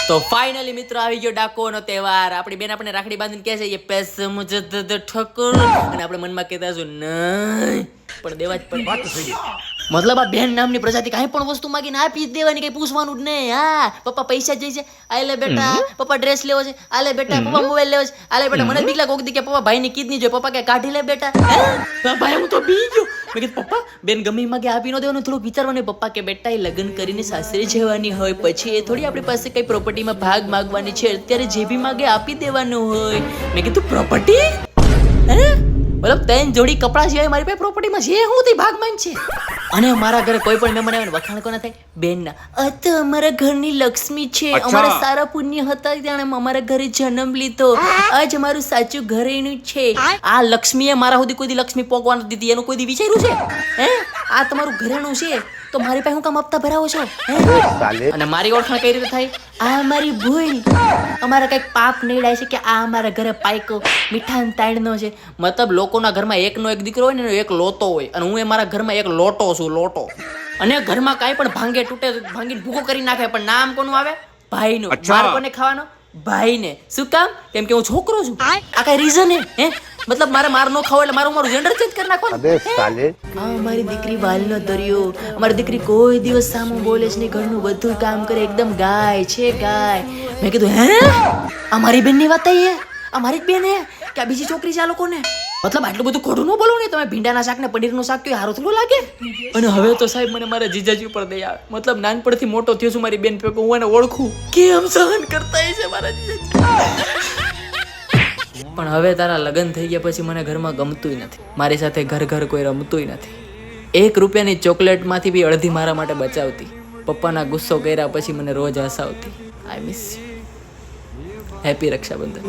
તો ફાઇનલી મિત્રો આવી ગયો ડાકોનો તહેવાર. આપણી બેન આપણે રાખડી બાંધીને કહે છે એ પૈસે મુજે દે ઠક્કર, અને આપણે મનમાં કહેતા છું નહીં પણ દેવા જ પડે. મતલબ આ બેન નામની પ્રજાતિ કાંઈ પણ વસ્તુ માંગીને આપી જ દેવાની, કઈ પૂછવાનું જ નહીં. હા પપ્પા પૈસા જોઈએ છે, આ લે બેટા. પપ્પા ડ્રેસ લેવો છે, આ લે બેટા. પપ્પા મોબાઈલ લેવો છે, આ લે બેટા. મને બીક લાગે કોક દી કે પપ્પા ભાઈની કિડની જોઈએ, પપ્પા કે કાઢી લે બેટા. ભાઈ હું તો બી ગયો. મેં કીધું પપ્પા બેન ગમે એમાં કે આપી ન દેવાનું, થોડુંક વિચારવાનું. પપ્પા કે બેટા એ લગ્ન કરીને સાસરે જવાની હોય, પછી એ થોડી આપણી પાસે કઈ પ્રોપર્ટીમાં ભાગ માંગવાની છે, અત્યારે જે બી માગે આપી દેવાનું હોય. મેં કીધું પ્રોપર્ટી હે મતલબ ત્રણ જોડી કપડા સિવાય મારી પાસે પ્રોપર્ટીમાં જે હું તે ભાગ માંગ છે. અને મારા ઘરે કોઈ પણ મહેમાન આવે વખાણ કોના થાય? બેનના. આ તો અમારા ઘરની લક્ષ્મી છે, અમારા સારા પુણ્ય હતા ત્યારે અમારા ઘરે જન્મ લીધો, આજ અમારું સાચું ઘરેણું છે. આ લક્ષ્મીએ મારા સુધી કોઈ દી લક્ષ્મી પોગવા નથી દીધી, એનું કોઈ દી વિચાર્યું છે? હે આ તમારું ઘરેણું છે તો મારી પાસે હું કામ હપ્તા ભરાવો છો? અને મારી ઓળખાણ કઈ રીતે થાય? આ મારી ભૂલ, અમારા કઈક પાપ નીડાય છે કે આ અમારા ઘરે પાયકો મીઠાન તાણનો છે. મતલબ લોકોના ઘરમાં એકનો એક દીકરો હોય ને એક લોતો હોય, અને હું એ મારા ઘરમાં એક લોટો છું, લોટો. અને ઘરમાં કાંઈ પણ ભાંગે તૂટે ભાંગીને ભૂકો કરી નાખે, પણ નામ કોનું આવે? ભાઈનું. માર કોને ખાવાનો? ભાઈને. શું કામ? કેમ કે હું છોકરો છું. આ કઈ રીઝન હે? મતલબ મારે માર નો ખાવ એટલે મારું જેન્ડર ચેન્જ કરી નાખવાનું. મારી દીકરી વાલનો દરિયો, અમારી દીકરી કોઈ દિવસ સામું બોલે છે નહીં, ઘરનું બધું કામ કરે, એકદમ ગાય છે ગાય. મેં કીધું હે આ મારી બેન ની વાત થઈ? આ મારી જ બેન હે કે આ બીજી છોકરી છે આ લોકોને? મતલબ આટલું બધું ખોટું ન બોલો ને તમે. ભીંડાના શાક ને પનીરનું શાક તો હારું થોડું લાગે. અને હવે તો સાહેબ મને મારા જીજાજી ઉપર દયા આવે. મતલબ નાનપણથી મોટો થયો છું મારી બેન ભેગો, હું એને ઓળખું કેમ સહન કરતા છે મારા જીજાજી. પણ હવે તારા લગ્ન થઈ ગયા પછી મને ઘરમાં ગમતુંય નથી, મારી સાથે ઘર કોઈ રમતુંય નથી. 1 રૂપિયાની ચોકલેટમાંથી બી અડધી મારા માટે બચાવતી, પપ્પાના ગુસ્સો કર્યા પછી મને રોજ હસાવતી. I miss you. Happy Rakshabandhan.